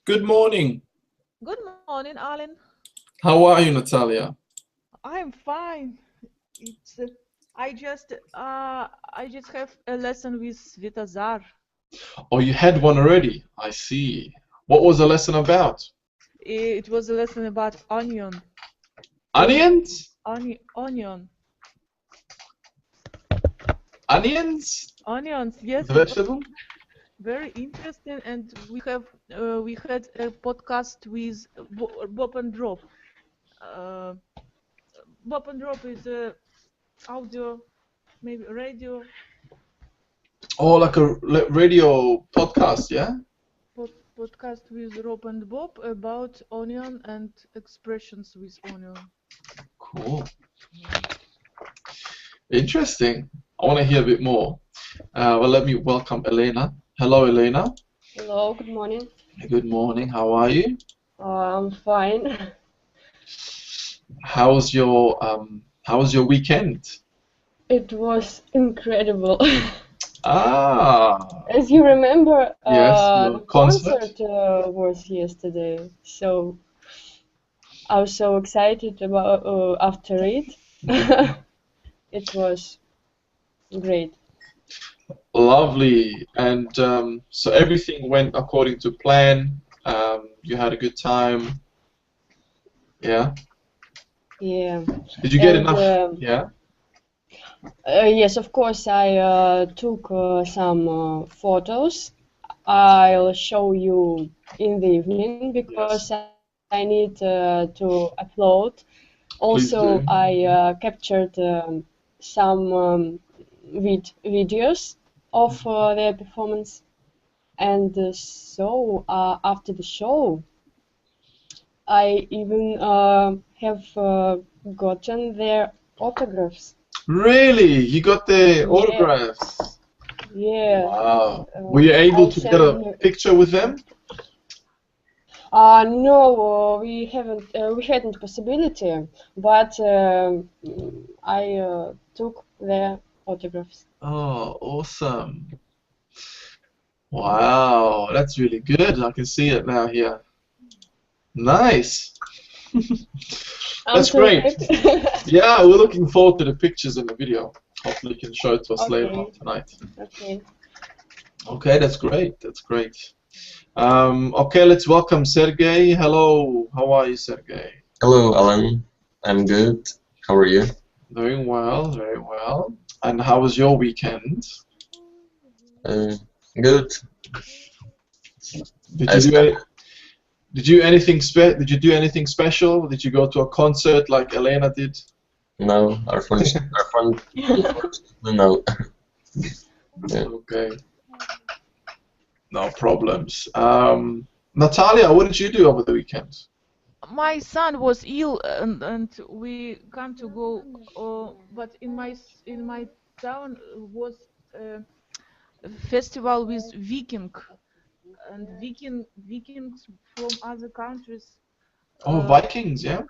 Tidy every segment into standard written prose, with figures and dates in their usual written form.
Good morning. Good morning, Alan. How are you, Natalia? I'm fine. It's I just have a lesson with Svetazar. Oh, you had one already. I see. What was the lesson about? It was a lesson about onion. Onions? Onion. Onions? Onions. Yes, The it was vegetable? very interesting, and we had a podcast with Bob and Drop. Uh, Bob and Drop is a audio, maybe radio Oh, like a radio podcast, yeah? podcast with Rob and Bob about onion and expressions with onion. Cool. Yeah. Interesting. I want to hear a bit more. Well, let me welcome Elena. Hello, Elena. Hello, good morning. Good morning. How are you? I'm fine. How was your weekend? It was incredible. Ah, As you remember, yes, your the concert. concert was yesterday, so I was so excited about after it. It was great. Lovely. And so everything went according to plan. You had a good time. Yeah. Yeah, Did you get and enough? Yeah. yes, of course, I took some photos. I'll show you in the evening because Yes. I need to upload. Also, Please I do. captured some videos of their performance, and so after the show, I even have gotten their autographs. Really? You got the Yeah, autographs? yeah. Wow. Were you able I'll to get a send you. picture with them? No, we hadn't possibility, but I took their autographs. Oh, awesome. Wow, that's really good. I can see it now here. Nice. I'm That's so great. happy. Yeah, we're looking forward to the pictures in the video. Hopefully you can show it to us later on Okay, tonight. okay. Okay, that's great. That's great. Okay, let's welcome Sergey. Hello, how are you, Sergey? Hello, Alan. I'm good. How are you? Doing well, very well. And how was your weekend? Uh, Good. Did I you do spent any, did you do anything special? Did you go to a concert like Elena did? no, our fun, no. Yeah. Okay, no problems. Natalia, what did you do over the weekend? My son was ill, and we can't to go. But in my town was a festival with and Vikings from other countries Oh, uh, Vikings, yeah?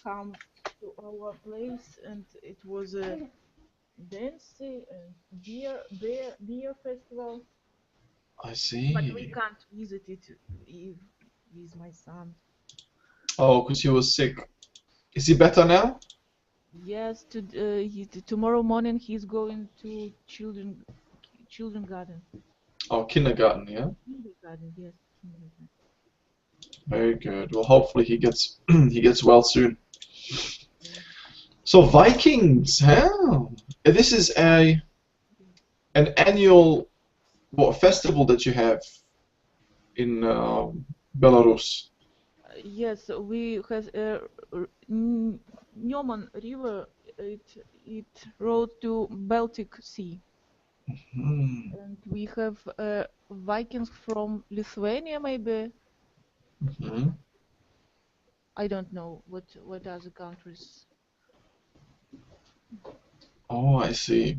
come to our place, and it was a dancing and beer festival. I But we see. can't visit it with with my son. Oh, because he was sick. Is he better now? Yes, tomorrow morning he's going to children garden. Oh, kindergarten, yeah? Kindergarten, yes, kindergarten. Very good. Well, hopefully he gets he gets well soon. Yeah. So Vikings, huh? This is an annual what festival that you have in Belarus. Yes, we has a Nyoman River. It road to Baltic Sea, Hmm. and we have Vikings from Lithuania. Maybe Hmm. I don't know what other countries. Oh, I see.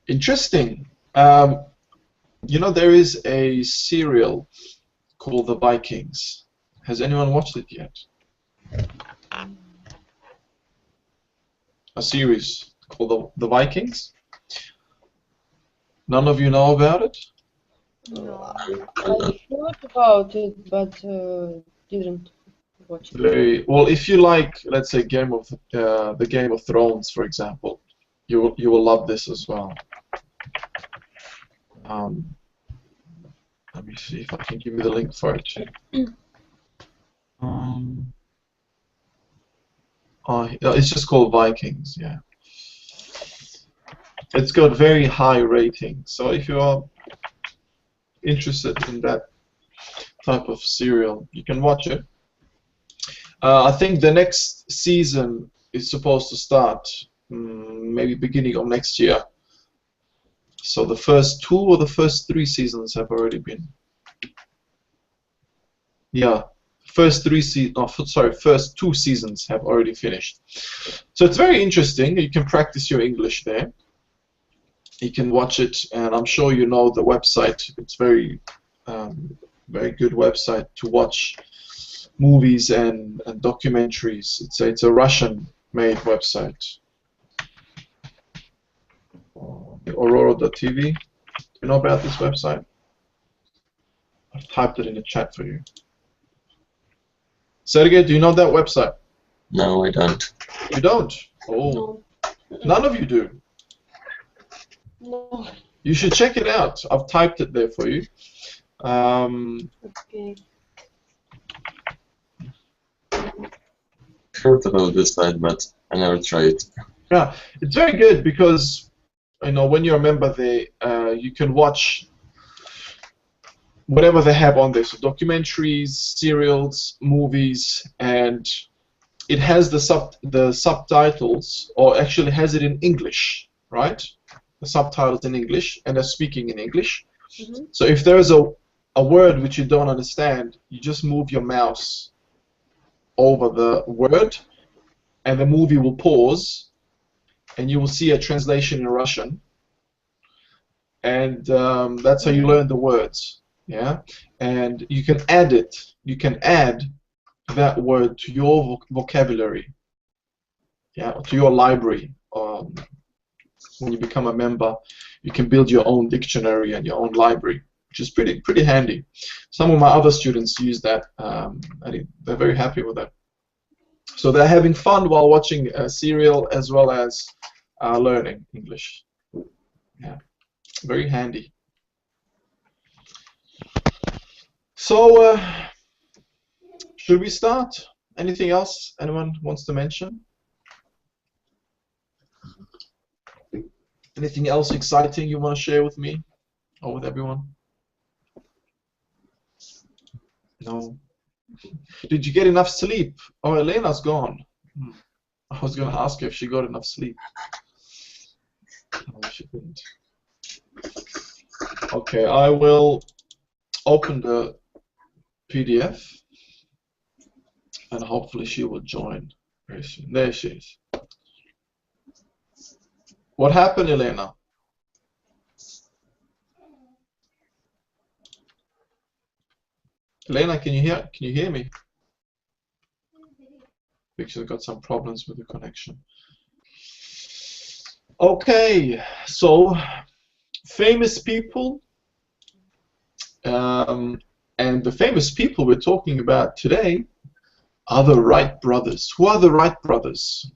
Interesting. Um, there is a serial called The Vikings. Has anyone watched it yet? Mm. A series called The Vikings? None of you know about it? No. I heard about it, but didn't watch it. Very well. If you like, let's say, the Game of Thrones, for example, you will love this as well. Um, Let me see if I can give you the link for it. Um, it's just called Vikings. Yeah, it's got very high ratings. So if you are interested in that type of serial, you can watch it. I think the next season is supposed to start maybe beginning of next year. So the first 2 or the first 3 seasons have already been. Yeah, first 2 seasons have already finished. So it's very interesting. You can practice your English there. You can watch it, and I'm sure you know the website. It's very good website to watch movies and documentaries. It's a Russian-made website. Aurora.tv. Do you know about this website? I've typed it in the chat for you. Sergey, do you know that website? No, I don't. You don't? Oh, No. none of you do. No. You should check it out. I've typed it there for you. Okay. Heard about this site, but I never tried it. Yeah, it's very good because when you're a member there, you can watch whatever they have on there. So documentaries, serials, movies, and it has the subtitles, or actually has it in English, right? The subtitles in English, and they're speaking in English. Mm-hmm. So if there's a word which you don't understand, you just move your mouse over the word, and the movie will pause, and you will see a translation in Russian, and that's how you learn the words. Yeah, and you can add it. You can add that word to your vocabulary. Yeah, to your library. When you become a member, you can build your own dictionary and your own library, which is pretty handy. Some of my other students use that, and they're very happy with that. So they're having fun while watching a serial as well as learning English. Yeah, very handy. So, should we start? Anything else anyone wants to mention? Anything else exciting you want to share with me or with everyone? No. Did you get enough sleep? Oh, Elena's gone. I was going to ask her if she got enough sleep. No, she didn't. Okay, I will open the PDF, and hopefully she will join very soon. There she is. What happened, Elena? Elena, can you hear me? I think she's got some problems with the connection. Okay, so famous people, and the famous people we're talking about today are the Wright brothers. Who are the Wright brothers?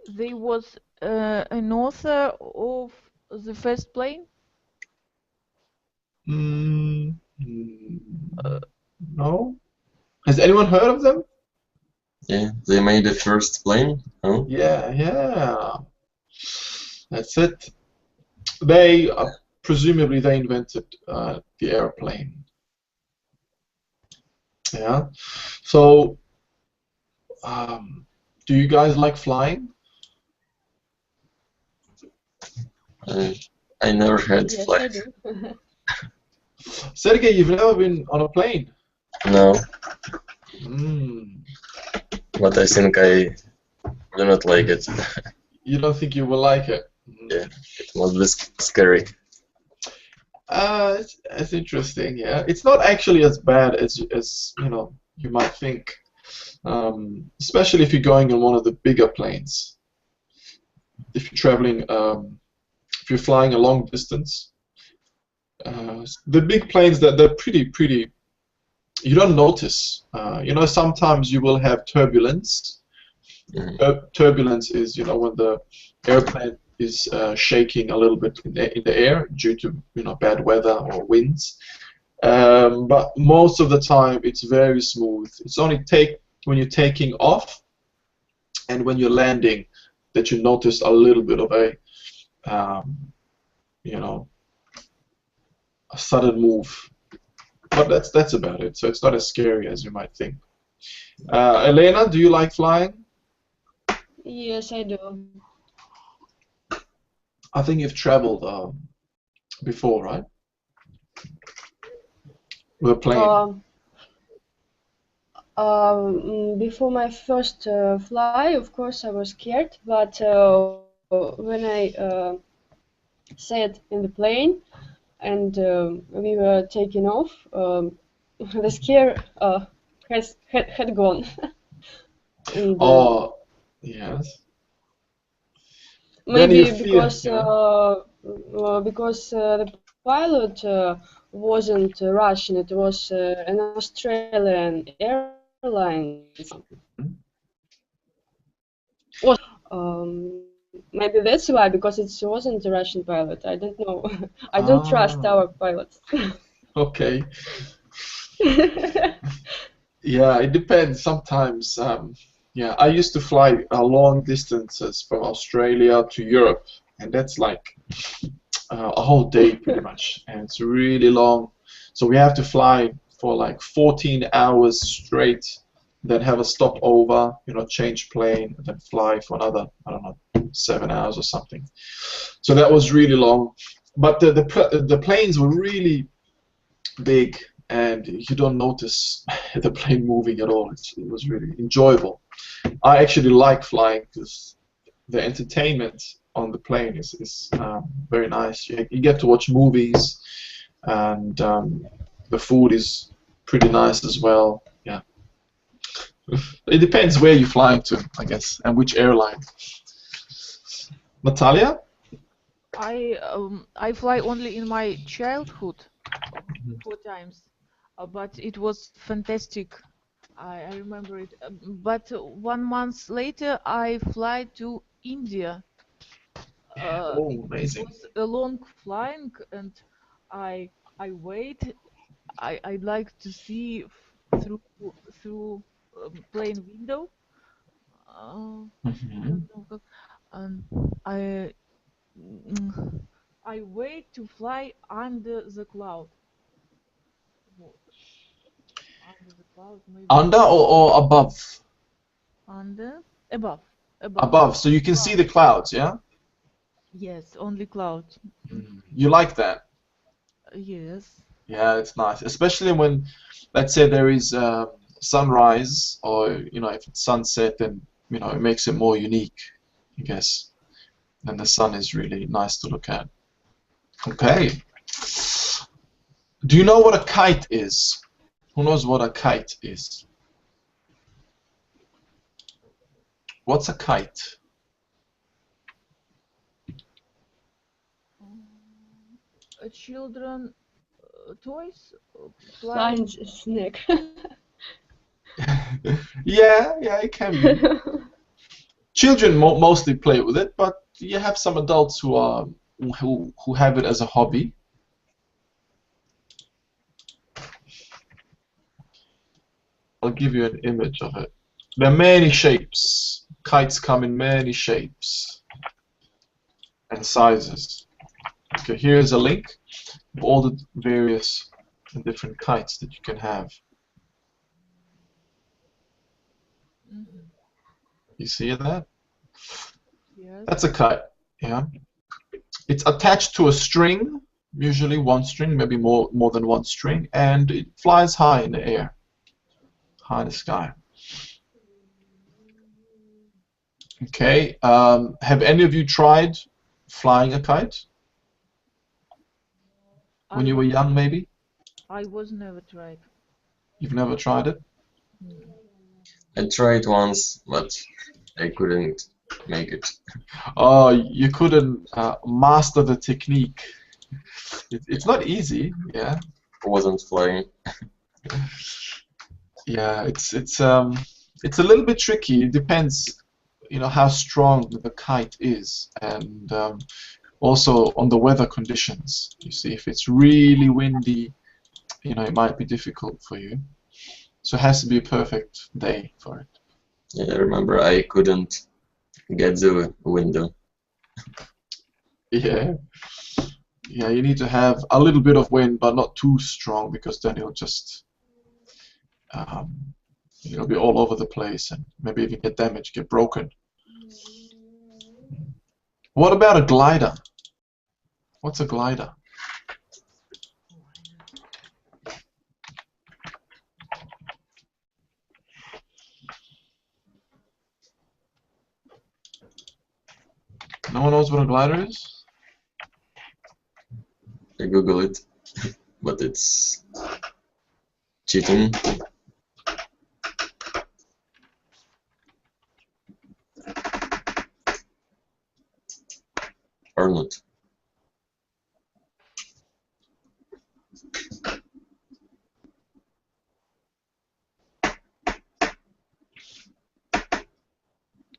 They was an author of the first plane. No. Has anyone heard of them? Yeah, they made the first plane. Oh. Yeah. That's it. They presumably they invented the airplane. Yeah. So, do you guys like flying? I never had Yes, I flight. do. Sergey, you've never been on a plane? No, Mm. but I think I do not like it. You don't think you will like it? Yeah, it must be scary. It's interesting. Yeah, it's not actually as bad as you might think. Especially if you're going on one of the bigger planes. if you're traveling, if you're flying a long distance. The big planes that they're pretty. You don't notice. You know, sometimes you will have turbulence. Turbulence is, you know, when the airplane is shaking a little bit in the air due to, you know, bad weather or winds. But most of the time it's very smooth. It's only when you're taking off and when you're landing that you notice a little bit of a, you know, a sudden move. But that's about it. So it's not as scary as you might think. Elena, do you like flying? Yes, I do. I think you've traveled before, right? With a plane. Before my first fly, of course, I was scared. But when I sat in the plane and we were taking off, the scare had gone. And, Oh, yes. Then maybe you fear, because yeah. the pilot wasn't Russian, it was an Australian Airlines. Maybe that's why, because it wasn't a Russian pilot. I don't know. I don't trust our pilots. Okay. Yeah, it depends. Sometimes, yeah, I used to fly long distances from Australia to Europe, and that's like a whole day pretty much, and it's really long. So we have to fly for like 14 hours straight, then have a stopover, you know, change plane, and then fly for another, I don't know, 7 hours or something. So that was really long. But the planes were really big, and you don't notice the plane moving at all. It was really enjoyable. I actually like flying because the entertainment on the plane is very nice. You get to watch movies, and the food is pretty nice as well. Yeah, it depends where you're flying to, I guess, and which airline. Natalia? I fly only in my childhood 4 times, but it was fantastic. I remember it. But 1 month later, I fly to India. Oh, It amazing. was a long flying, and I wait. I like to see through plane window. I Mhm. don't know how, and mm, I wait to fly under the cloud. Wo- Under the cloud, maybe Under or above? under, above, above. Above, so you can see Cloud. the clouds, yeah? Yes, only cloud. You like that? Yes. Yeah, it's nice, especially when, let's say, there is sunrise, or you know, if it's sunset, then you know it makes it more unique, I guess. And the sun is really nice to look at. Okay. Do you know what a kite is? Who knows what a kite is? What's a kite? Children toys flying. Flying snake. Yeah, it can be. Children mostly play with it, but you have some adults who have it as a hobby. I'll give you an image of it. There are many shapes. Kites come in many shapes and sizes. Okay, here's a link of all the various and different kites that you can have. Mhm. You see that? Yes. That's a kite. Yeah. It's attached to a string, usually one string, maybe more than one string, and it flies high in the air, high in the sky. Okay. Have any of you tried flying a kite when I you were was young, maybe? I was never tried. You've never tried it? Mm. I tried once, but I couldn't make it. Oh, you couldn't master the technique. It's not easy, yeah. Wasn't flying. Yeah, it's a little bit tricky. It depends, how strong the kite is, and also on the weather conditions. You see, if it's really windy, it might be difficult for you. So it has to be a perfect day for it. Yeah, I remember I couldn't get the window. Yeah. Yeah, you need to have a little bit of wind, but not too strong, because then it'll just um, be all over the place and maybe even get damaged, get broken. What about a glider? What's a glider? No one knows what a glider is? I Google it, but it's cheating. Or not.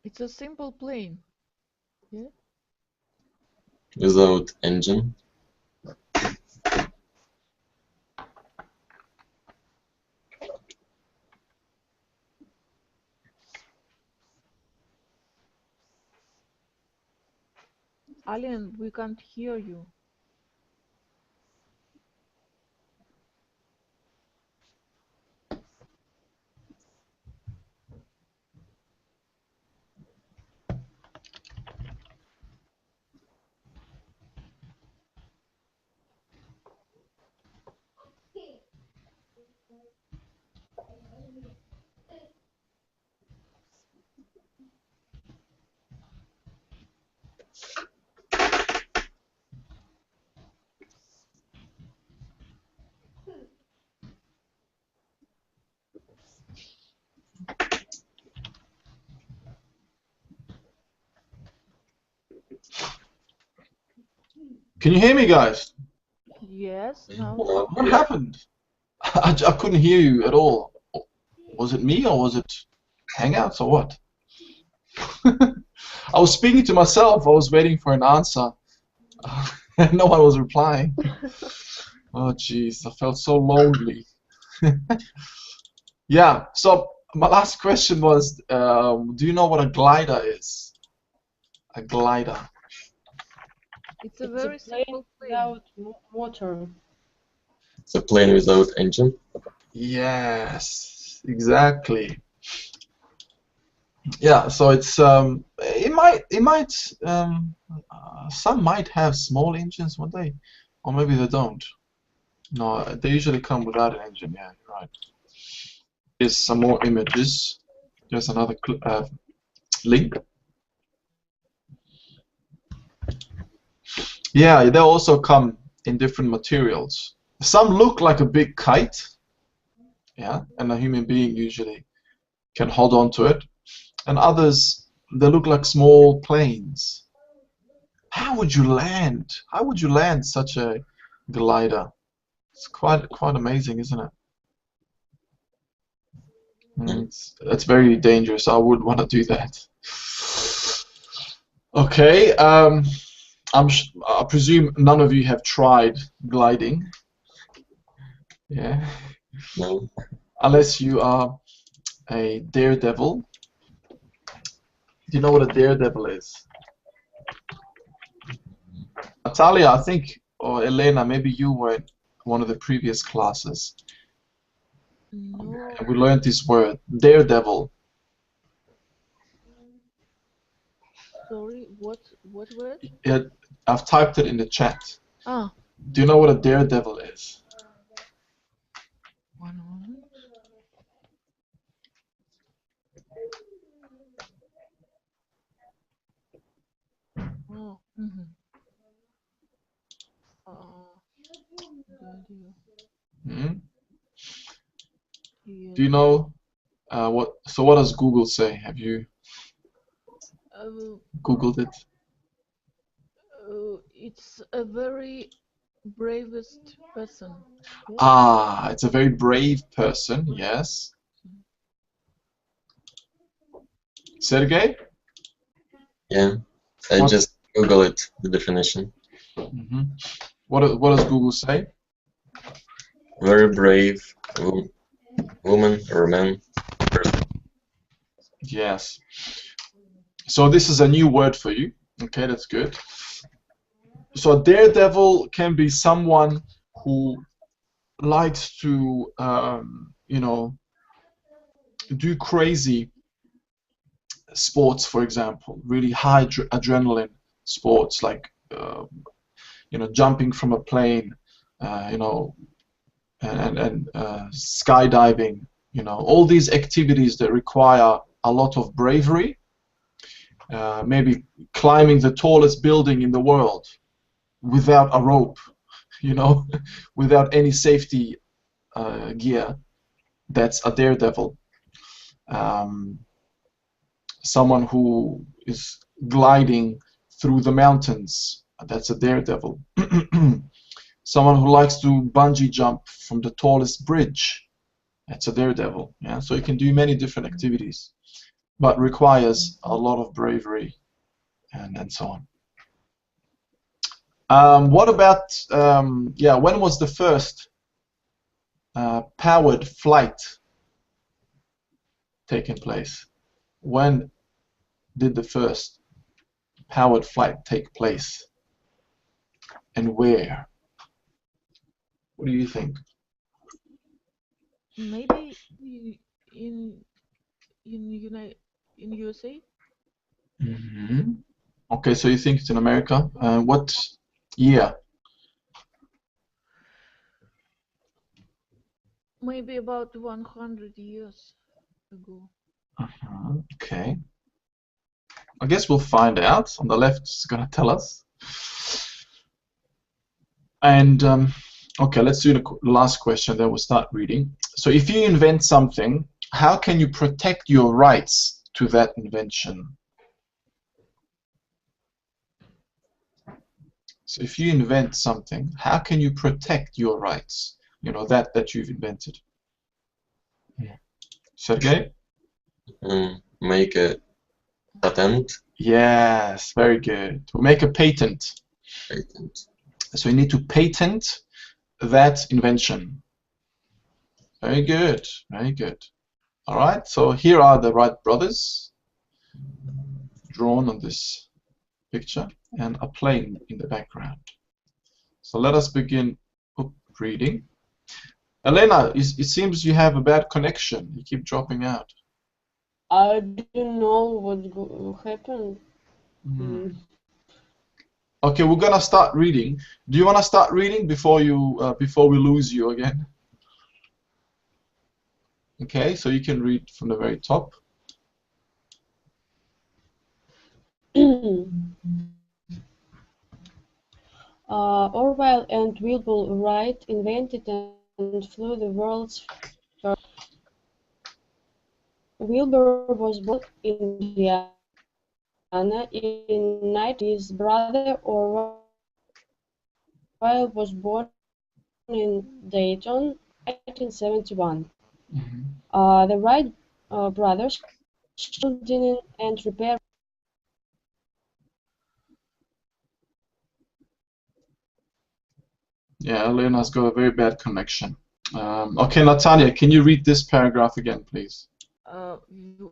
It's a simple plane. Yeah. Without engine. Alien, we can't hear you. Can you hear me, guys? Yes, now. What happened? I couldn't hear you at all. Was it me, or was it Hangouts, or what? I was speaking to myself. I was waiting for an answer. No one was replying. Oh, jeez, I felt so lonely. Yeah, so my last question was, do you know what a glider is? A glider. It's a It's a very plane simple plane. without motor. It's a plane without engine. Yes, exactly. Yeah, so it's some might have small engines one day, or maybe they don't. No, they usually come without an engine. Yeah, you're right. Here's some more images. There's another link. Yeah, they also come in different materials. Some look like a big kite, yeah, and a human being usually can hold on to it. And others, they look like small planes. How would you land? How would you land such a glider? It's quite amazing, isn't it? It's very dangerous. I wouldn't want to do that. Okay, I presume none of you have tried gliding. Yeah. No. Unless you are a daredevil. Do you know what a daredevil is? Natalia, I think, or Elena, maybe you were in one of the previous classes. No. And we learned this word, daredevil. Sorry, what word? I've typed it in the chat. Ah, Do you know what a daredevil is? one moment. Oh, Hmm? yeah. Do you know what? So what does Google say? Have you? Uh, Googled it. it's a very bravest person. Yes? Ah, it's a very brave person, yes. Sergey? Yeah, I What? just Google it, the definition. Mhm. What does Google say? Very brave woman or man person. Yes. So this is a new word for you. Okay, that's good. So a daredevil can be someone who likes to, do crazy sports, for example, really high adrenaline sports like, jumping from a plane, uh, you know, and skydiving. All these activities that require a lot of bravery. Maybe climbing the tallest building in the world without a rope, without any safety gear. That's a daredevil. Um, Someone who is gliding through the mountains. That's a daredevil. Someone who likes to bungee jump from the tallest bridge. That's a daredevil. Yeah, so you can do many different activities, but requires a lot of bravery and so on. What about when was the first powered flight taking place? When did the first powered flight take place, and where? What do you think? Maybe in in USA. Hmm. Okay, so you think it's in America? What year? Maybe about 100 years ago. Okay, I guess we'll find out. On the left, it's gonna tell us. And okay, let's do the last question, then we'll start reading. So if you invent something, how can you protect your rights to that invention? So if you invent something, how can you protect your rights? That you've invented. Sergey? Make a patent. Yes, very good. We make a patent. Patent. So you need to patent that invention. Very good, very good. All right, so here are the Wright brothers drawn on this picture and a plane in the background. So let us begin reading. Elena, it seems you have a bad connection. You keep dropping out. I didn't know what happened. Okay, we're gonna start reading. Do you want to start reading before we lose you again? Okay, so you can read from the very top. Orville and Wilbur Wright invented and flew the world's first. Wilbur was born in Indiana in 19. His brother Orville was born in Dayton, 1871. The Wright brothers building and repair. Yeah, Elena's got a very bad connection. Okay, Natalia, can you read this paragraph again, please?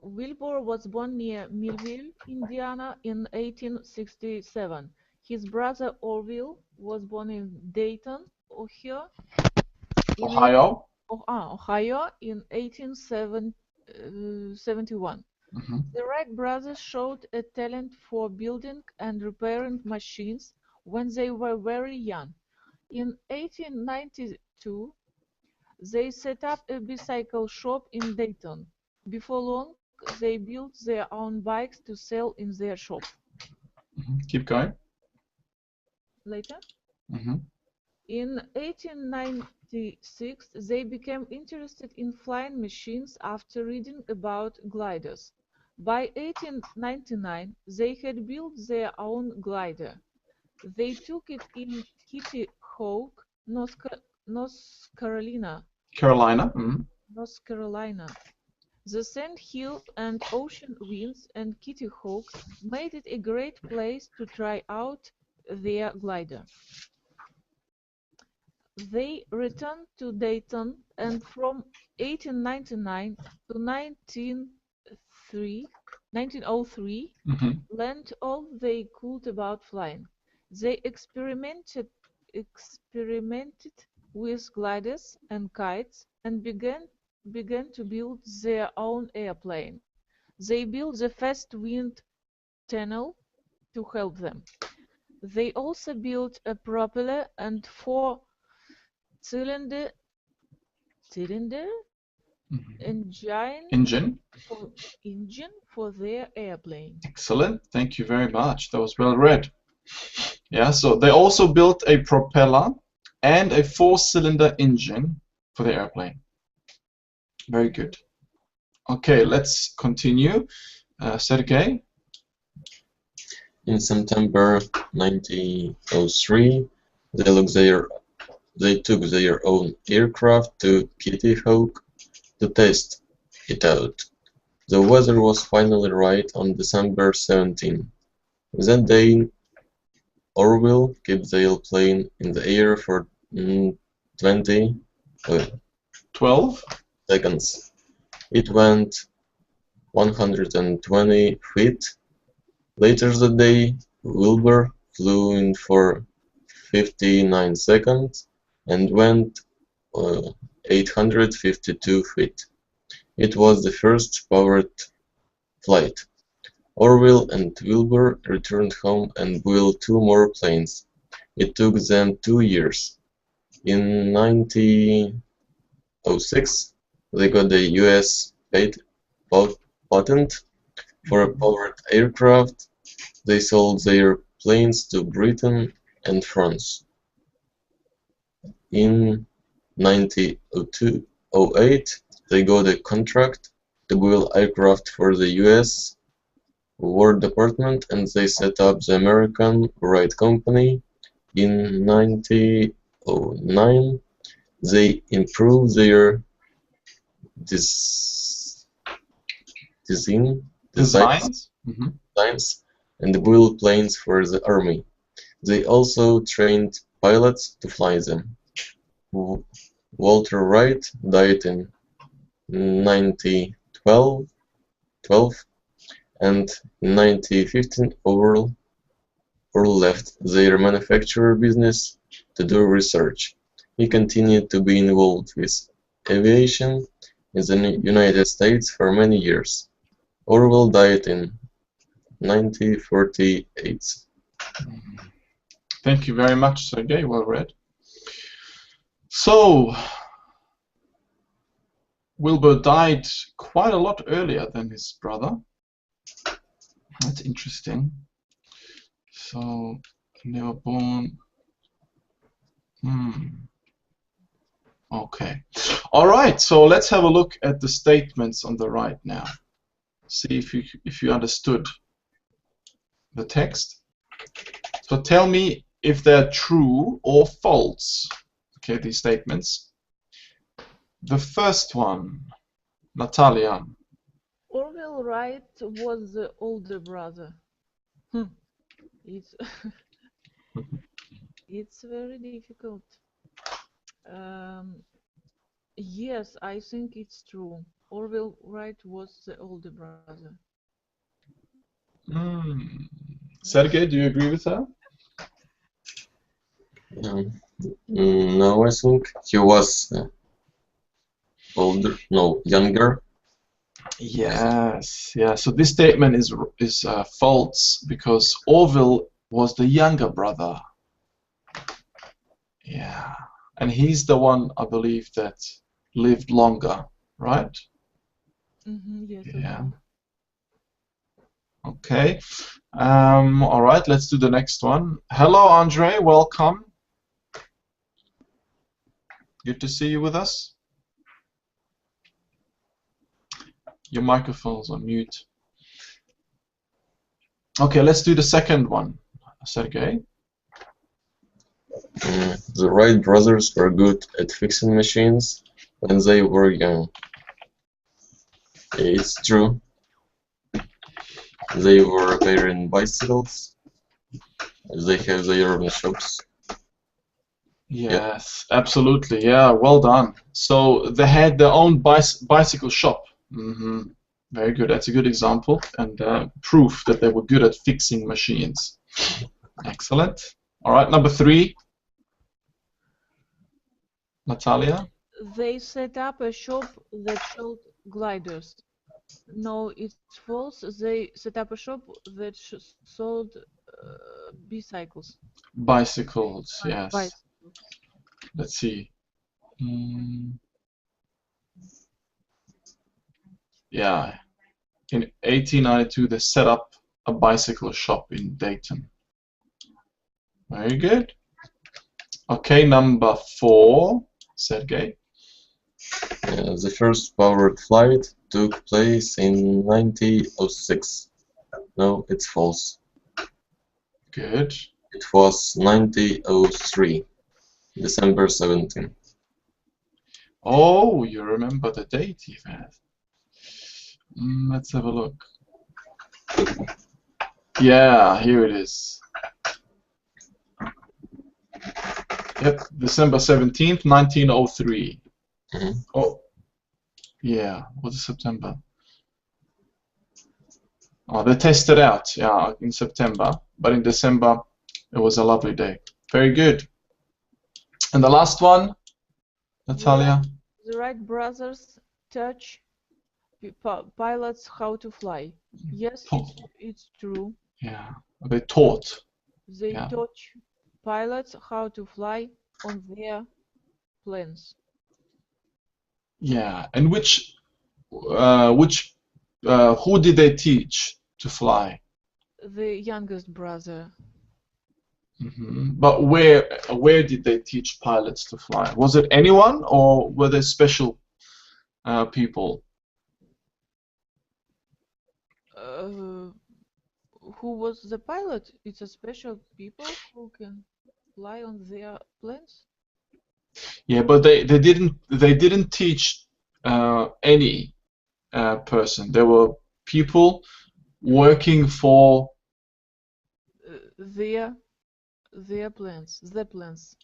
Wilbur was born near Millville, Indiana in 1867. His brother Orville was born in Dayton, Ohio in 1871. The Wright brothers showed a talent for building and repairing machines when they were very young. In 1892, they set up a bicycle shop in Dayton. Before long, they built their own bikes to sell in their shop. Keep going. Later, in 1896, they became interested in flying machines after reading about gliders. By 1899, they had built their own glider. They took it in Kitty Hawk, North Carolina. Carolina. North Carolina. The sand hill and ocean winds and Kitty Hawks made it a great place to try out their glider. They returned to Dayton and from 1899 to 1903 learned all they could about flying. They experimented with gliders and kites and began to build their own airplane. They built the fast wind tunnel to help them. They also built a propeller and four-cylinder Engine. engine for their airplane. Excellent. Thank you very much. That was well read. Yeah, so they also built a propeller and a four-cylinder engine for the airplane. Very good. Okay, let's continue. Sergey? In September 1903, they took their own aircraft to Kitty Hawk to test it out. The weather was finally right on December 17. That day, Orville kept the plane in the air for 20 12 seconds. It went 120 feet. Later that day, Wilbur flew in for 59 seconds and went 852 feet. It was the first powered flight. Orville and Wilbur returned home and built two more planes. It took them 2 years. In 1906, they got the U.S. patent for a powered aircraft. They sold their planes to Britain and France. In 1908, they got a contract to build aircraft for the U.S. War Department and they set up the American Wright Company. In 1909, they improved their designs and built planes for the Army. They also trained pilots to fly them. Walter Wright died in 1912 and in 1915 Orville left their manufacturer business to do research. He continued to be involved with aviation in the United States for many years. Orville died in 1948. Thank you very much, Sergey. Well read. So, Wilbur died quite a lot earlier than his brother. That's interesting. So, they were born. Okay. All right. So let's have a look at the statements on the right now. See if you understood the text. So tell me if they're true or false. Okay, these statements. The first one, Natalia. Orville Wright was the older brother. It's it's very difficult. Yes, I think it's true. Orville Wright was the older brother. Sergey, do you agree with her? No, I think he was older, no, younger. Yes, yeah. So this statement is false because Orville was the younger brother. Yeah, and he's the one, I believe, that lived longer, right? Yes. Yeah. Okay. All right. Let's do the next one. Hello, Andre. Welcome. Good to see you with us. Your microphone's on mute. Okay, let's do the second one. Sergey. The Wright brothers were good at fixing machines when they were young. It's true. They were repairing bicycles. They have their own shops. Yes, absolutely. Yeah, well done. So they had their own bicycle shop. Very good. That's a good example and proof that they were good at fixing machines. Excellent. All right, number 3. Natalia? They set up a shop that sold gliders. No, it's false. They set up a shop that sold bicycles. Bicycles, yes. Bicycles. Let's see. Yeah. In 1892, they set up a bicycle shop in Dayton. Very good. Okay, number 4, Sergey. The first powered flight took place in 1906. No, it's false. Good. It was 1903, December 17. Oh, you remember the date even. Let's have a look. Yeah, here it is. Yep, December 17th, 1903. Oh, yeah, was it September? Oh, they tested out, yeah, in September, but in December it was a lovely day. Very good. And the last one, Natalia? The Wright brothers teach pilots how to fly. Yes, it's true. Yeah, they taught. They taught pilots how to fly on their planes. Yeah, and who did they teach to fly? The youngest brother. But where did they teach pilots to fly? Was it anyone, or were there special people? Who was the pilot? It's a special people who can fly on their planes. Yeah, but they didn't teach any person. There were people working for their planes. The planes.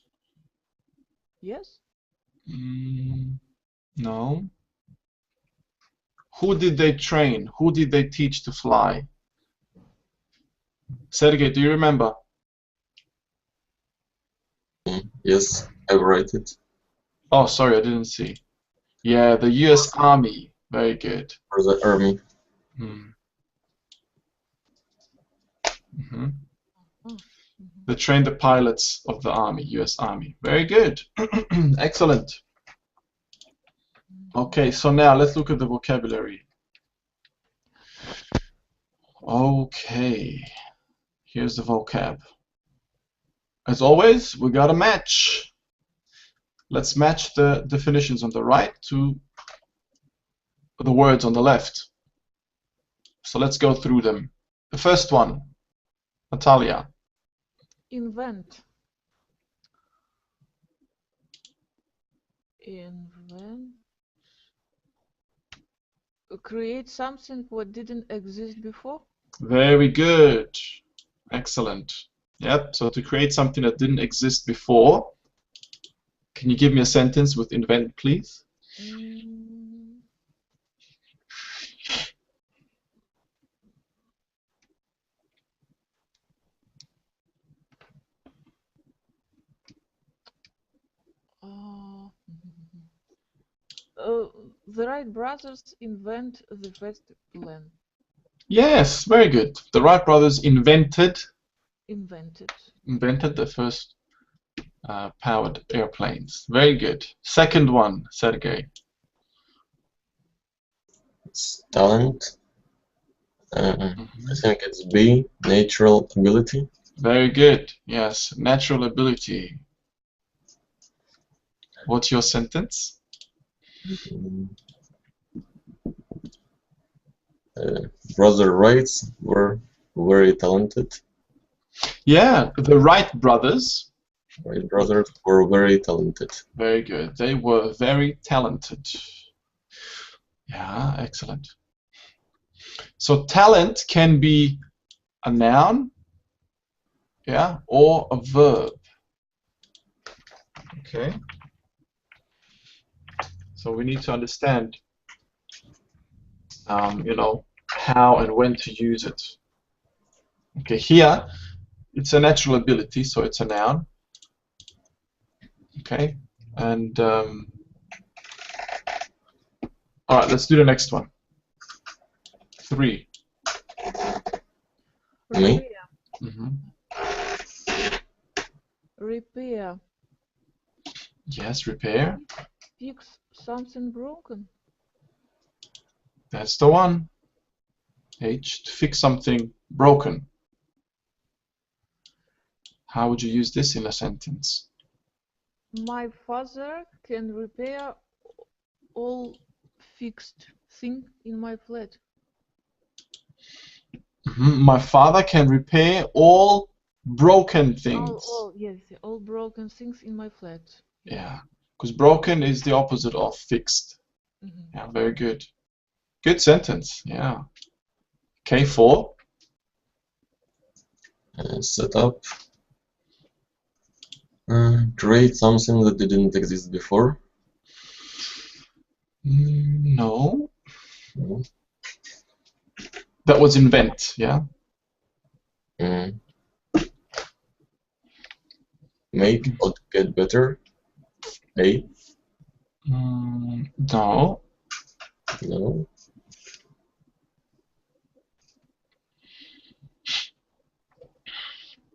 Yes? No. Who did they train? Who did they teach to fly? Sergey, do you remember? Yes, I write it. Oh, sorry, I didn't see. Yeah, the U.S. Army. Very good. For the army. They trained the pilots of the Army, U.S. Army. Very good. Excellent. Okay, so now let's look at the vocabulary. Okay, here's the vocab. As always, we got a match. Let's match the definitions on the right to the words on the left. So let's go through them. The first one, Natalia. Invent. Invent. Create something what didn't exist before. Very good. Excellent. Yep, so to create something that didn't exist before, can you give me a sentence with invent, please? The Wright brothers invent the first plane. Yes, very good. The Wright brothers invented the first powered airplanes. Very good. Second one, Sergey. It's talent. I think it's B, natural ability. Very good. Yes, natural ability. What's your sentence? Brother Wrights were very talented. Yeah, the Wright brothers. Wright brothers were very talented. Very good. They were very talented. Yeah, excellent. So talent can be a noun, yeah, or a verb. Okay. So we need to understand, you know, how and when to use it. Okay, here it's a natural ability, so it's a noun. Okay, and all right, let's do the next one. 3. Me? Repair. Mm-hmm. Repair. Yes, repair. Fix something broken. That's the one. H, to fix something broken. How would you use this in a sentence? My father can repair all fixed thing in my flat. My father can repair all broken things. Yes, all broken things in my flat. Yeah, because broken is the opposite of fixed. Mhm. Yeah, very good. Good sentence. Yeah. K4. Set up. Create something that didn't exist before. No. No. That was invent. Yeah. Make or get better. A. No. No.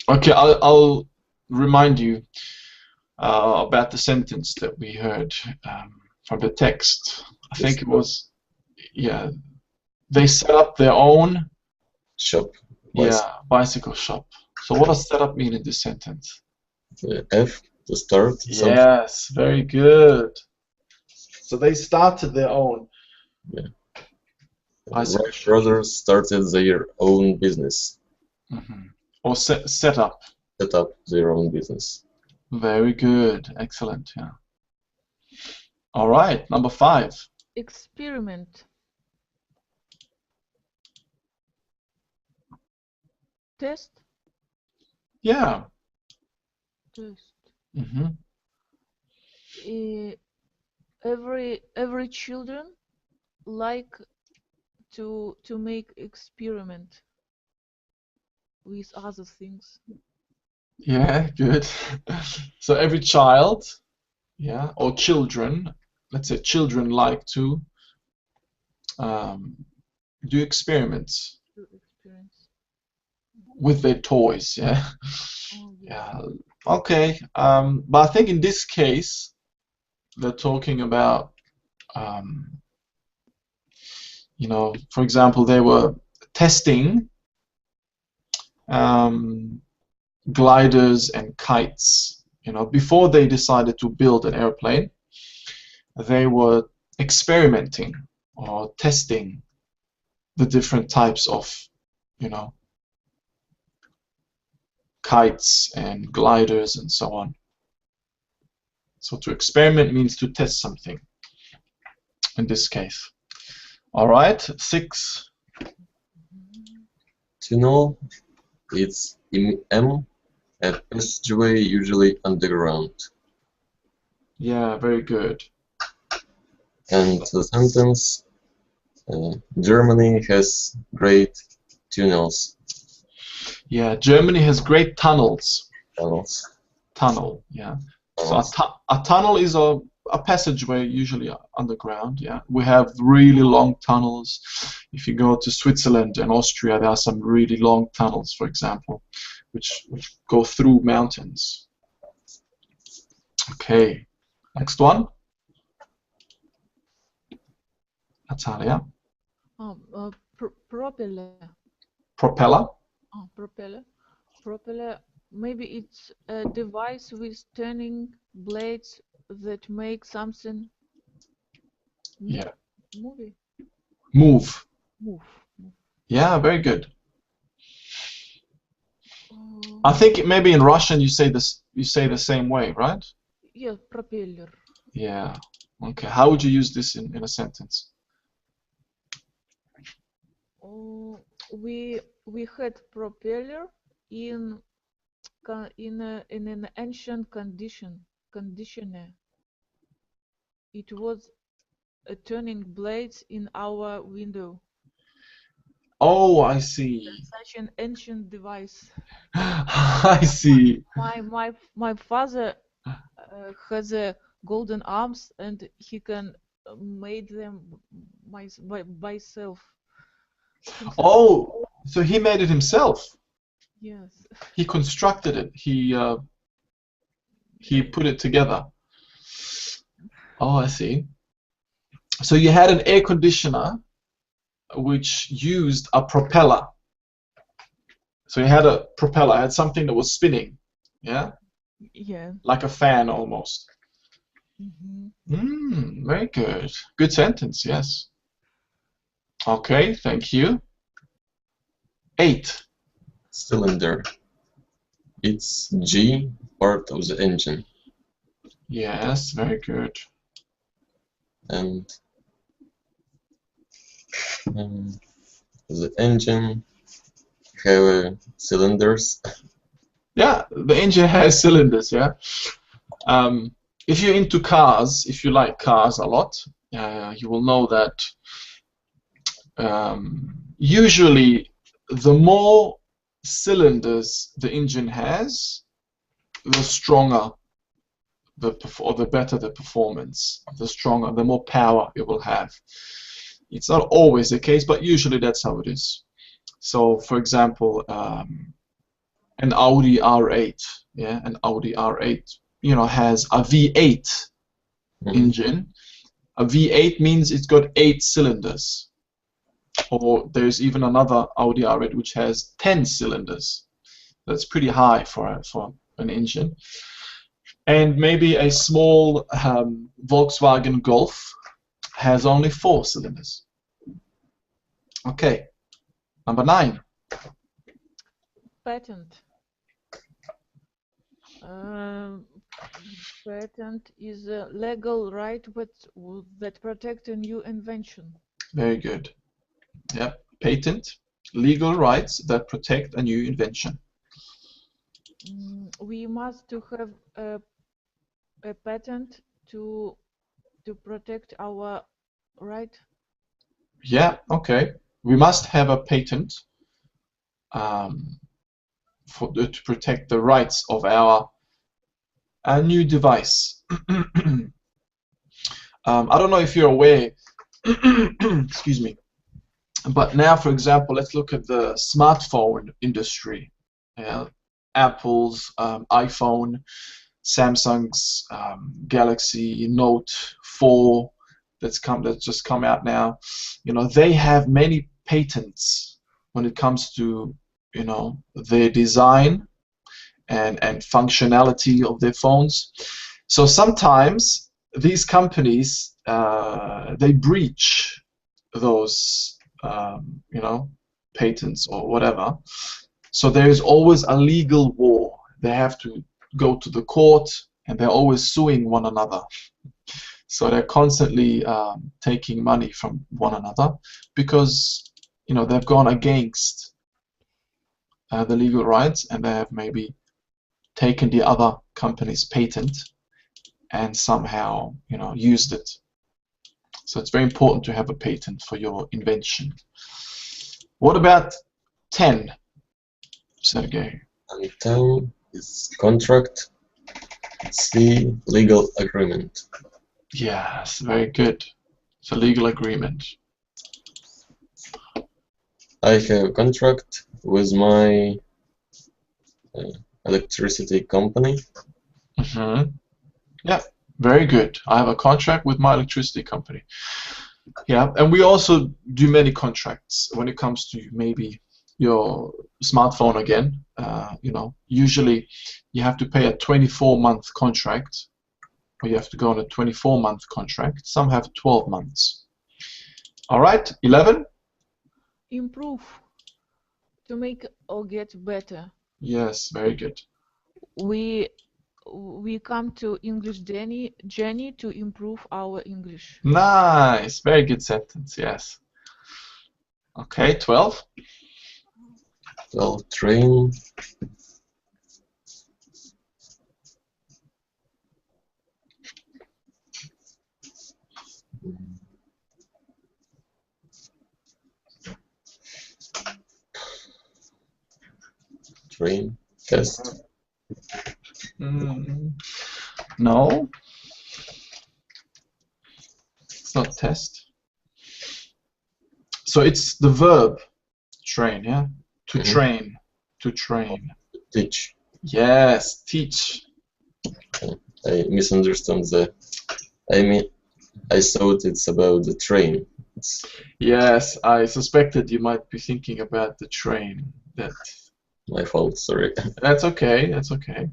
Okay, I'll remind you about the sentence that we heard from the text. I think it was, yeah, they set up their own Shop. bicycle shop. So what does set up mean in this sentence? F to start. Yes, very good. So they started their own. Yeah. Bicycle Wright shop. brothers started their own business. Or set up. Set up their own business. Very good. Excellent. Yeah. All right. Number 5. Experiment. Test. Yeah. Test. Every children like to make experiment with other things. Yeah. Good. So every child, yeah, or children, let's say children like to do experiments To experience. with their toys. Yeah. Oh, Yeah. Okay. But I think in this case, they're talking about, you know, for example, they were testing gliders and kites. You know, before they decided to build an airplane, they were experimenting or testing the different types of, you know, kites and gliders and so on. So to experiment means to test something in this case. All right, 6. Tunnel. It's M. A passageway, usually underground. Yeah, very good. And the sentence. Germany has great tunnels. Yeah, Germany has great tunnels. Tunnels. Tunnel, yeah. Tunnels. So a tunnel is a passageway, usually underground. Yeah, we have really long tunnels. If you go to Switzerland and Austria, there are some really long tunnels, for example, which go through mountains. Okay, next one. Natalia. Propeller. Propeller. Propeller. Propeller. Maybe it's a device with turning blades that make something Move. move. Yeah, very good. I think maybe in Russian you say this. You say the same way, right? Yeah, propeller. Yeah. Okay. How would you use this in a sentence? We had propeller in in an ancient conditioner. It was turning blades in our window. Oh, I see. Such an ancient device. I see. My father has golden arms, and he can made them by self himself. Oh, so he made it himself. Yes. He constructed it. He put it together. Oh, I see. So you had an air conditioner which used a propeller. So you had a propeller, had something that was spinning, yeah, Yeah. like a fan almost. Mm-hmm. Very good. Good sentence, yes. Okay, thank you. 8. Cylinder. It's G, part of the engine. Yes, very good. And the engine have cylinders. Yeah, the engine has cylinders, yeah. If you're into cars, if you like cars a lot, you will know that usually the more cylinders the engine has, the stronger or the better the performance, the stronger, the more power it will have. It's not always the case, but usually that's how it is. So, for example, an Audi R8, yeah, an Audi R8, has a V8 engine. A V8 means it's got 8 cylinders. Or there's even another Audi R8 which has 10 cylinders. That's pretty high for an engine. And maybe a small Volkswagen Golf has only 4 cylinders. Okay, number 9. Patent. Patent is a legal right that protects a new invention. Very good. Yep, patent, legal rights that protect a new invention. We must to have a patent to protect our right. Yeah, okay. We must have a patent to protect the rights of our new device. I don't know if you're aware, excuse me, but now, for example, let's look at the smartphone industry. Apple's iPhone, Samsung's Galaxy Note 4 that's just come out now. They have many patents when it comes to their design and functionality of their phones. So sometimes these companies they breach those patents or whatever. So there is always a legal war. They have to go to the court, and they're always suing one another. So they're constantly taking money from one another because they've gone against the legal rights, and they have maybe taken the other company's patent and somehow used it. So it's very important to have a patent for your invention. What about 10, Sergey? And 10 is contract. C, legal agreement. Yes, very good. It's a legal agreement. I have a contract with my electricity company. Yeah, very good. I have a contract with my electricity company. Yeah, and we also do many contracts when it comes to maybe your smartphone again. Usually you have to pay a 24-month contract, or you have to go on a 24-month contract. Some have 12 months. All right, 11. Improve. To make or get better. Yes, very good. We come to English Jenny to improve our English. Nice, very good sentence. Yes. Okay, 12. Well, train. Train. Test. Mm, no, it's not test. So it's the verb train, yeah? To Mhm. train. To train. Teach. Yes, teach. I misunderstood the. I mean, I thought it's about the train. It's Yes, I suspected you might be thinking about the train. my fault. Sorry. That's okay, that's okay.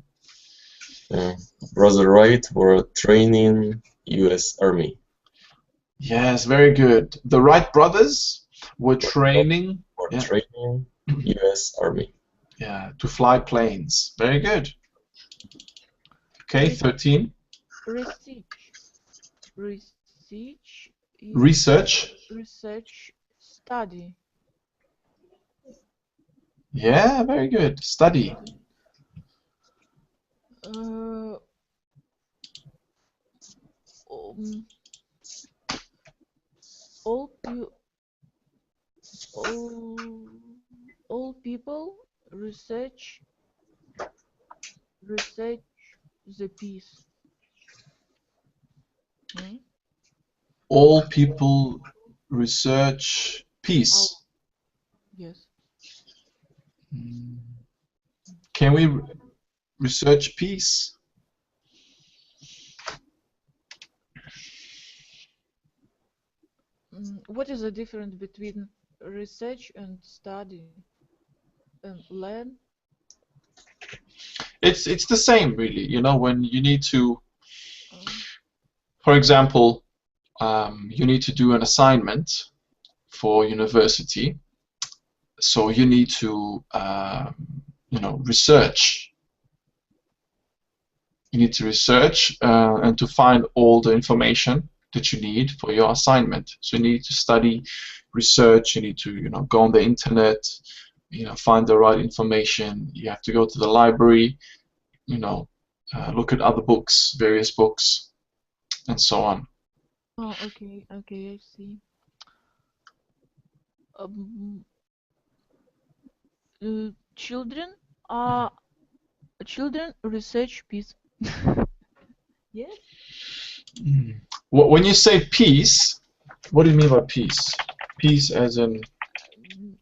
Brother Wright were training U.S. Army. Yes, very good. The Wright brothers were training, Were yeah, training U.S. Army. yeah, to fly planes. Very good. Okay, 13. Research. Research is Research. research study. Yeah, very good. Study. Um, all you all people research the peace. Hmm? All people research Oh, peace. yes. Mm. Can we research peace? What is the difference between research and study and learn? It's the same, really. You know, when you need to, Um, for example, you need to do an assignment for university, so you need to, you know, research. You need to research and to find all the information that you need for your assignment. So you need to study, research. You need to, you know, go on the internet, you know, find the right information. You have to go to the library, you know, look at other books, various books, and so on. oh, okay, I see. Um, children are children research peace. Yes. Mm. When you say peace, what do you mean by peace? Peace as in, Mm,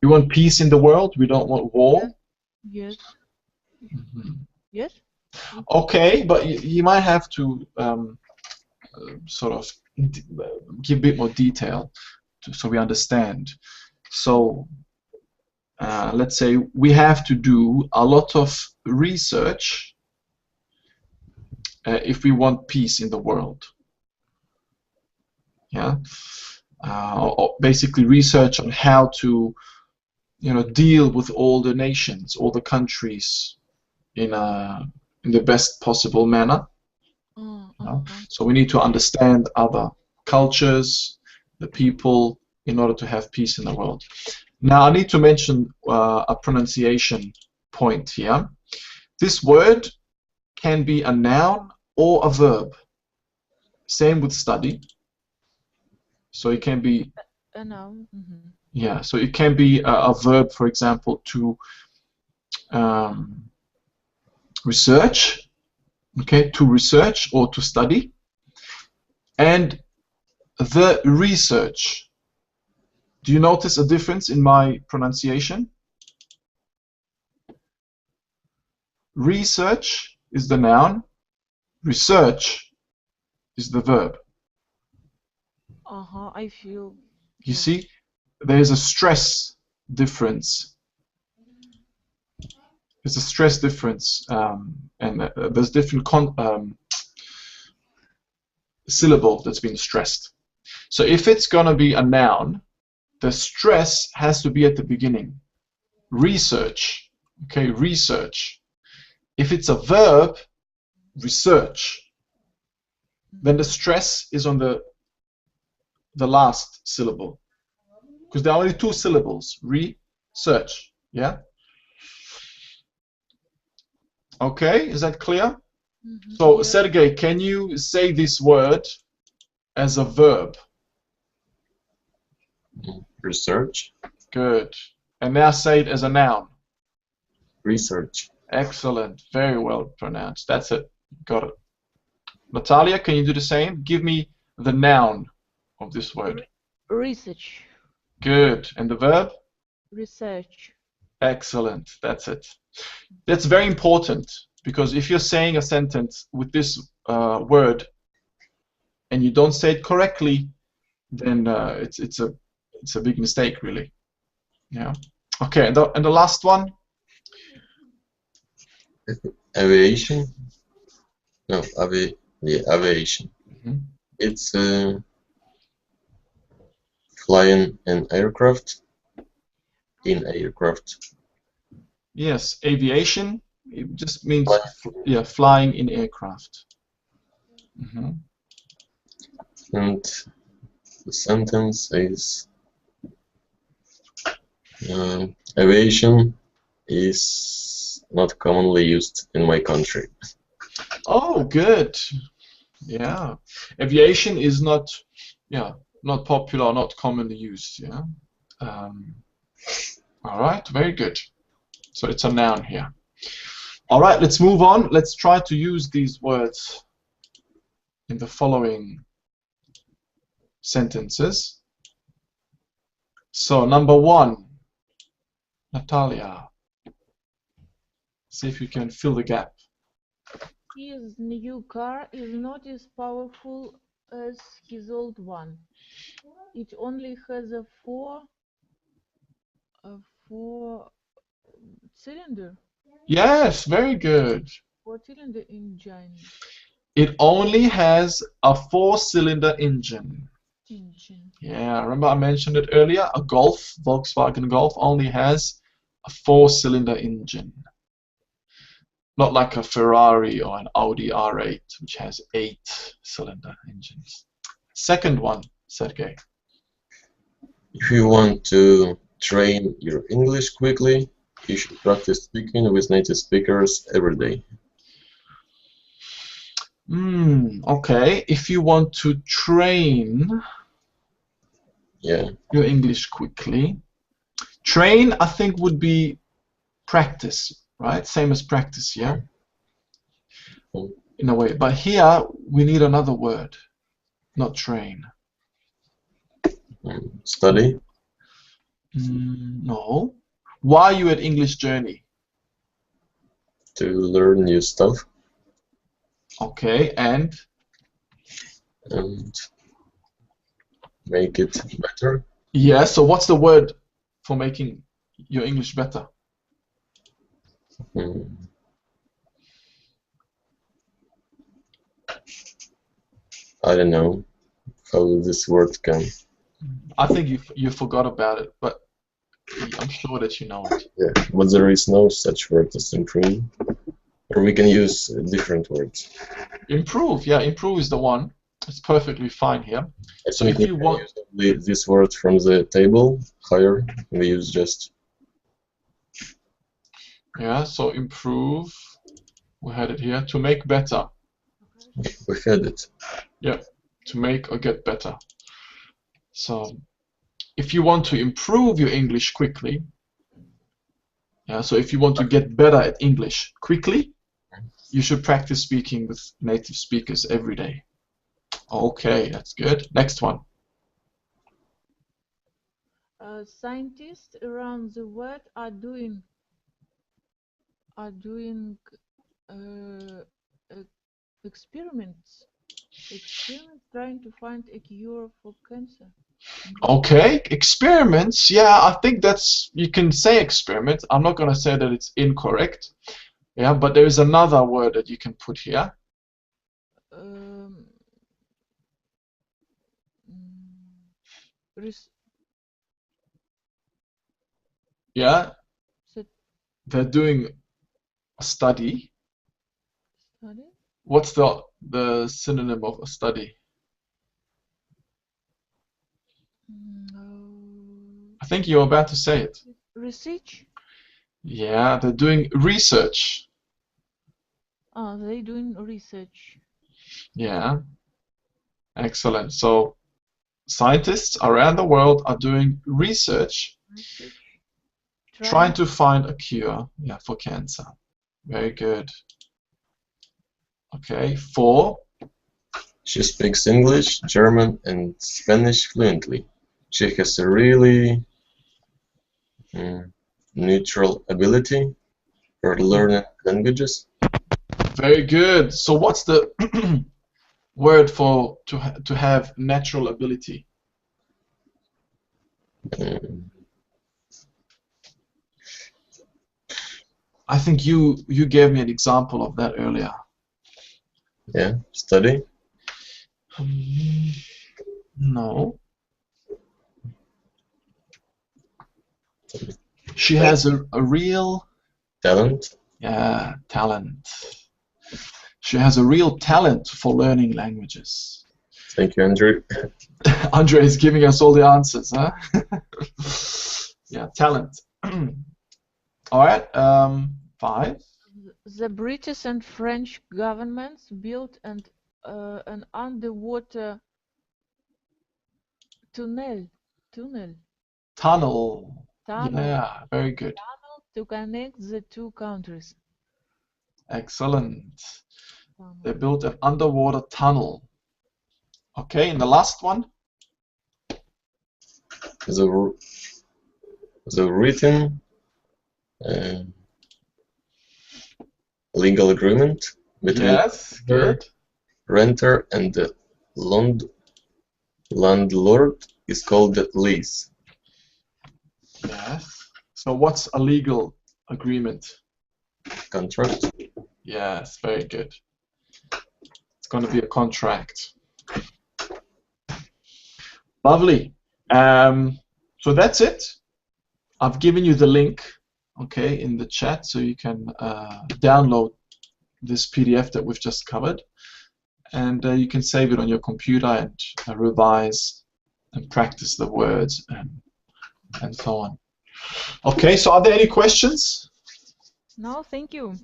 we want peace in the world, we don't want war? yes. Mhm. Yes. Okay, but you might have to sort of give a bit more detail so we understand. So let's say we have to do a lot of research if we want peace in the world. Yeah, or basically research on how to, you know, deal with all the nations, all the countries in the best possible manner. You know? So we need to understand other cultures, the people, in order to have peace in the world. Now I need to mention a pronunciation point here. This word can be a noun or a verb. Same with study. So it can be, A noun. Mhm. yeah, so it can be a verb, for example, to um, research, okay, to research or to study, and the research. Do you notice a difference in my pronunciation? Research is the noun, research is the verb. I feel. You Yes. see, there's a stress difference. There's a stress difference, and there's different syllable that's being stressed. So if it's going to be a noun, the stress has to be at the beginning. research. Okay, research. If it's a verb, research, then the stress is on the last syllable, because there are only two syllables. Research. Yeah. Okay, is that clear? So, Yeah. Sergey, can you say this word as a verb? Research. Good. And now say it as a noun. Research. Excellent. Very well pronounced. That's it. Got it. Natalia, can you do the same? Give me the noun of this word. Research. Good. And the verb? Research. Excellent. That's it. That's very important, because if you're saying a sentence with this word and you don't say it correctly, then it's a big mistake, really. Yeah. Okay. And the last one? Aviation. No, aviation. Mhm. It's flying an aircraft. In aircraft. Yes. Aviation. It just means yeah, flying in aircraft. Mm-hmm. And the sentence is aviation is not commonly used in my country. Oh, good. Yeah. Aviation is not, yeah, not popular, not commonly used. Yeah. All right. Very good. So it's a noun here. All right. Let's move on. Let's try to use these words in the following sentences. So number one, Natalia. See if you can fill the gap. His new car is not as powerful as his old one. It only has a four cylinder Yes, very good. four-cylinder engine. It only has a 4-cylinder engine. Engine. Yeah, remember I mentioned it earlier? A Golf, Volkswagen Golf, only has a 4-cylinder engine. Not like a Ferrari or an Audi R8, which has 8-cylinder engines. Second one, Sergey. If you want to train your English quickly, you should practice speaking with native speakers every day. Okay. If you want to train Yeah. your English quickly, train, I think, would be practice, right? Same as practice, yeah? In a way. But here, we need another word, not train. Study. No. Why are you at English Journey? To learn new stuff. Okay, and make it better. yeah, so what's the word for making your English better? I don't know how this word can. I think you forgot about it, but I'm sure that you know it. Yeah, but there is no such word as improve. Or we can use different words. Improve, yeah, improve is the one. It's perfectly fine here. I So think if you want use only this word from the table higher, we use just. yeah, so improve. We had it here. To make better. We had it. Yeah, to make or get better. So if you want to improve your English quickly, yeah, so if you want to get better at English quickly, you should practice speaking with native speakers every day. Okay, that's good. Next one. Scientists around the world are doing uh, experiments trying to find a cure for cancer. Okay, experiments. Yeah, I think that's, you can say experiment. I'm not going to say that it's incorrect. Yeah, but there is another word that you can put here. Yeah, they're doing a study. Study? What's the synonym of a study? I think you're about to say it. Research? Yeah, they're doing research. Ah, they doing research. Yeah, excellent. So scientists around the world are doing research, Research. trying to find a cure, yeah, for cancer. Very good. Okay, 4. She speaks English, German, and Spanish fluently. She has a really neutral ability for learning languages. Very good. So what's the word for to have natural ability? Um, I think you gave me an example of that earlier. yeah, study, No. She has a real talent. talent. She has a real talent for learning languages. Thank you, Andrew. Andre is giving us all the answers, huh? Yeah, talent. All right, 5. The British and French governments built an underwater tunnel Tunnel. Yeah, very good. to connect the two countries. Excellent. They built an underwater tunnel. Okay, and the last one? The written legal agreement between Yes, the good. renter and the landlord is called the lease. Yes. So what's a legal agreement? Contract. Yes, very good. It's going to be a contract. Lovely. So that's it. I've given you the link, okay, in the chat, so you can download this PDF that we've just covered, and you can save it on your computer and revise and practice the words and so on. Okay, so are there any questions? No, thank you.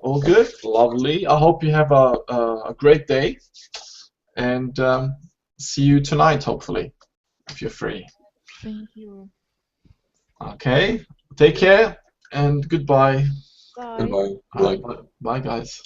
All good? Lovely. I hope you have a great day, and see you tonight, hopefully, if you're free. Thank you. Okay, take care, and goodbye. Bye. Goodbye. Good luck. Bye, guys.